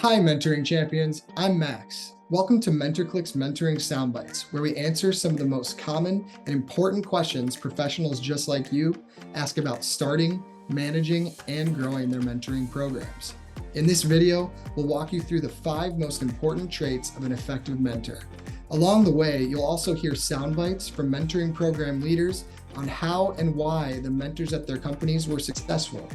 Hi, mentoring champions. I'm Max. Welcome to MentorcliQ's Mentoring Soundbites, where we answer some of the most common and important questions professionals just like you ask about starting, managing, and growing their mentoring programs. In this video, we'll walk you through the 5 most important traits of an effective mentor. Along the way, you'll also hear soundbites from mentoring program leaders on how and why the mentors at their companies were successful.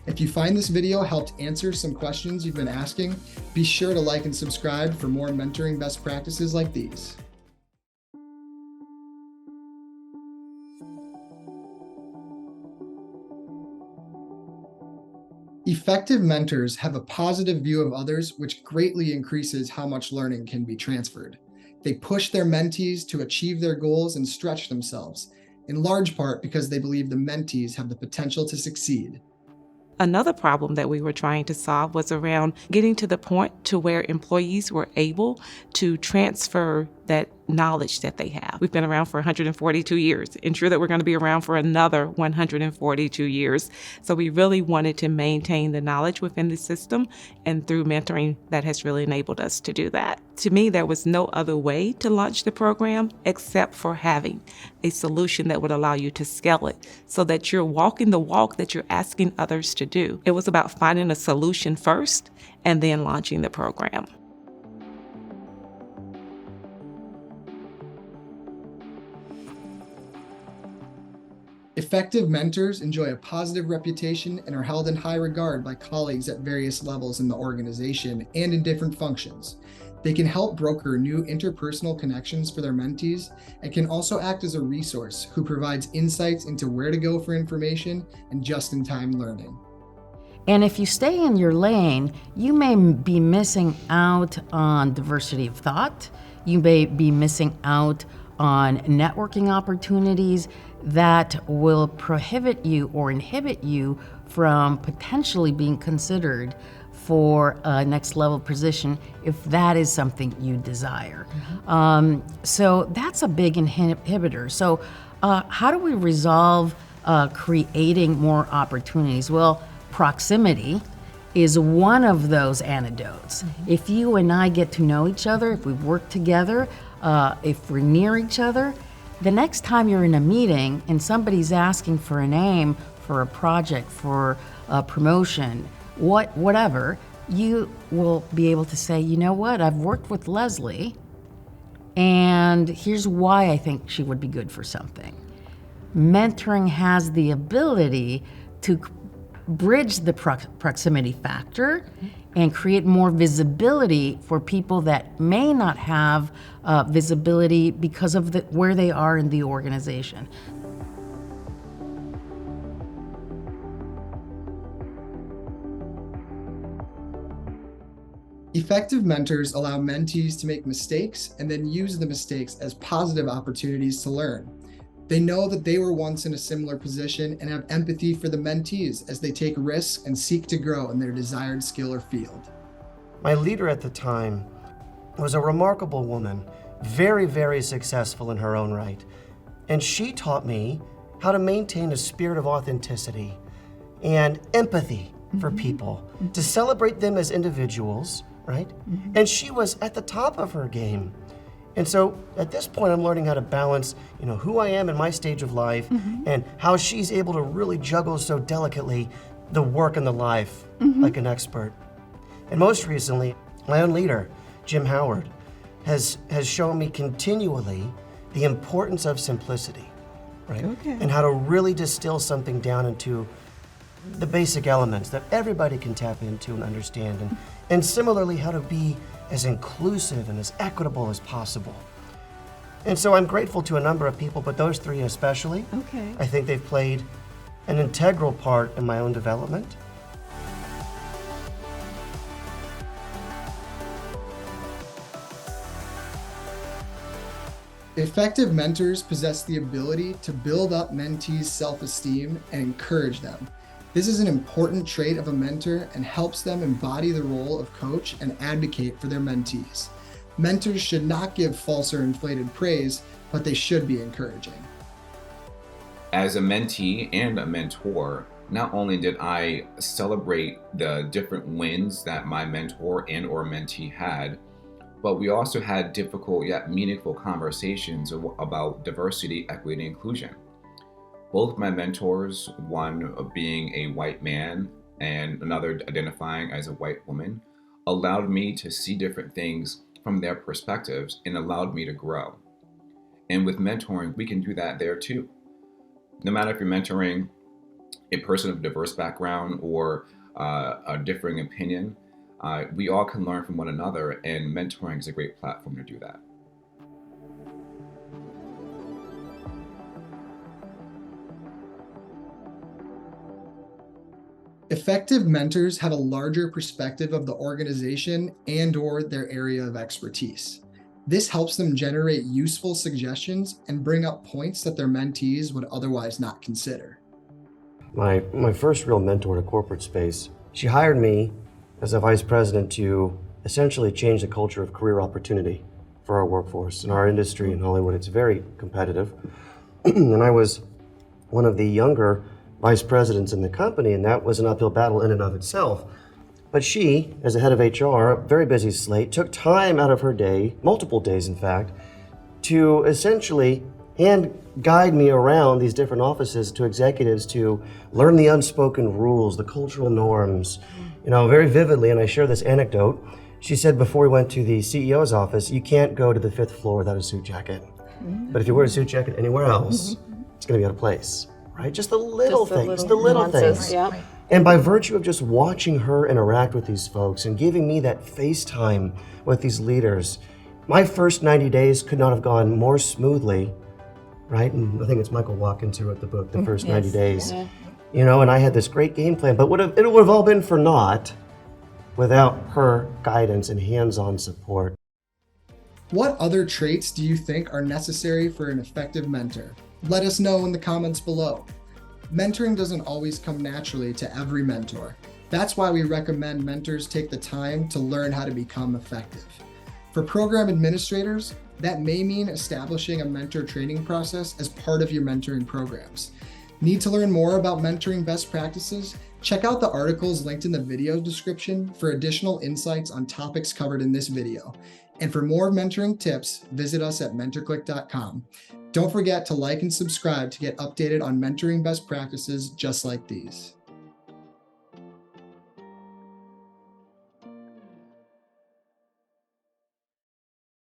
If you find this video helped answer some questions you've been asking, be sure to like and subscribe for more mentoring best practices like these. Effective mentors have a positive view of others, which greatly increases how much learning can be transferred. They push their mentees to achieve their goals and stretch themselves, in large part because they believe the mentees have the potential to succeed. Another problem that we were trying to solve was around getting to the point to where employees were able to transfer that knowledge that they have. We've been around for 142 years. Ensure that we're going to be around for another 142 years. So we really wanted to maintain the knowledge within the system, and through mentoring, that has really enabled us to do that. To me, there was no other way to launch the program except for having a solution that would allow you to scale it so that you're walking the walk that you're asking others to do. It was about finding a solution first and then launching the program. Effective mentors enjoy a positive reputation and are held in high regard by colleagues at various levels in the organization and in different functions. They can help broker new interpersonal connections for their mentees and can also act as a resource who provides insights into where to go for information and just-in-time learning. And if you stay in your lane, you may be missing out on diversity of thought. You may be missing out on networking opportunities that will prohibit you or inhibit you from potentially being considered for a next level position if that is something you desire. So that's a big inhibitor. So how do we resolve creating more opportunities? Well, proximity is one of those antidotes. If you and I get to know each other, if we work together, if we're near each other, the next time you're in a meeting and somebody's asking for a name for a project, for a promotion, whatever, you will be able to say, you know what, I've worked with Leslie, and here's why I think she would be good for something. Mentoring has the ability to bridge the proximity factor and create more visibility for people that may not have visibility because of where they are in the organization. Effective mentors allow mentees to make mistakes and then use the mistakes as positive opportunities to learn. They know that they were once in a similar position and have empathy for the mentees as they take risks and seek to grow in their desired skill or field. My leader at the time was a remarkable woman, very, very successful in her own right. And she taught me how to maintain a spirit of authenticity and empathy for people, to celebrate them as individuals, right? And she was at the top of her game. And so at this point, I'm learning how to balance, who I am in my stage of life and how she's able to really juggle so delicately the work and the life like an expert. And most recently, my own leader, Jim Howard, has shown me continually the importance of simplicity, right? And how to really distill something down into the basic elements that everybody can tap into and understand. And similarly, how to be as inclusive and as equitable as possible. And so I'm grateful to a number of people, but those 3 especially. I think they've played an integral part in my own development. Effective mentors possess the ability to build up mentees' self-esteem and encourage them. This is an important trait of a mentor and helps them embody the role of coach and advocate for their mentees. Mentors should not give false or inflated praise, but they should be encouraging. As a mentee and a mentor, Not only did I celebrate the different wins that my mentor and or mentee had, but we also had difficult yet meaningful conversations about diversity, equity, and inclusion. Both my mentors, one of being a white man and another identifying as a white woman, allowed me to see different things from their perspectives and allowed me to grow. And with mentoring, we can do that there too. No matter if you're mentoring a person of diverse background or a differing opinion, we all can learn from one another, and mentoring is a great platform to do that. Effective mentors have a larger perspective of the organization and or their area of expertise. This helps them generate useful suggestions and bring up points that their mentees would otherwise not consider. My first real mentor in a corporate space, she hired me as a vice president to essentially change the culture of career opportunity for our workforce. In our industry in Hollywood, it's very competitive. And I was one of the younger vice presidents in the company, and that was an uphill battle in and of itself. But she, as the head of HR, a very busy slate, took time out of her day, multiple days in fact, to essentially guide me around these different offices to executives to learn the unspoken rules, the cultural norms, very vividly. And I share this anecdote. She said before we went to the CEO's office, you can't go to the 5th floor without a suit jacket. But if you wear a suit jacket anywhere else, it's going to be out of place, right? Just the little things, the little things. Yeah. And by virtue of just watching her interact with these folks and giving me that face time with these leaders, my first 90 days could not have gone more smoothly, right? And I think it's Michael Watkins who wrote the book, The First 90 Days. Yeah. And I had this great game plan, but it would have all been for naught without her guidance and hands-on support. What other traits do you think are necessary for an effective mentor? Let us know in the comments below. Mentoring doesn't always come naturally to every mentor. That's why we recommend mentors take the time to learn how to become effective. For program administrators, that may mean establishing a mentor training process as part of your mentoring programs. Need to learn more about mentoring best practices? Check out the articles linked in the video description for additional insights on topics covered in this video. And for more mentoring tips, visit us at mentorcliq.com. Don't forget to like and subscribe to get updated on mentoring best practices just like these.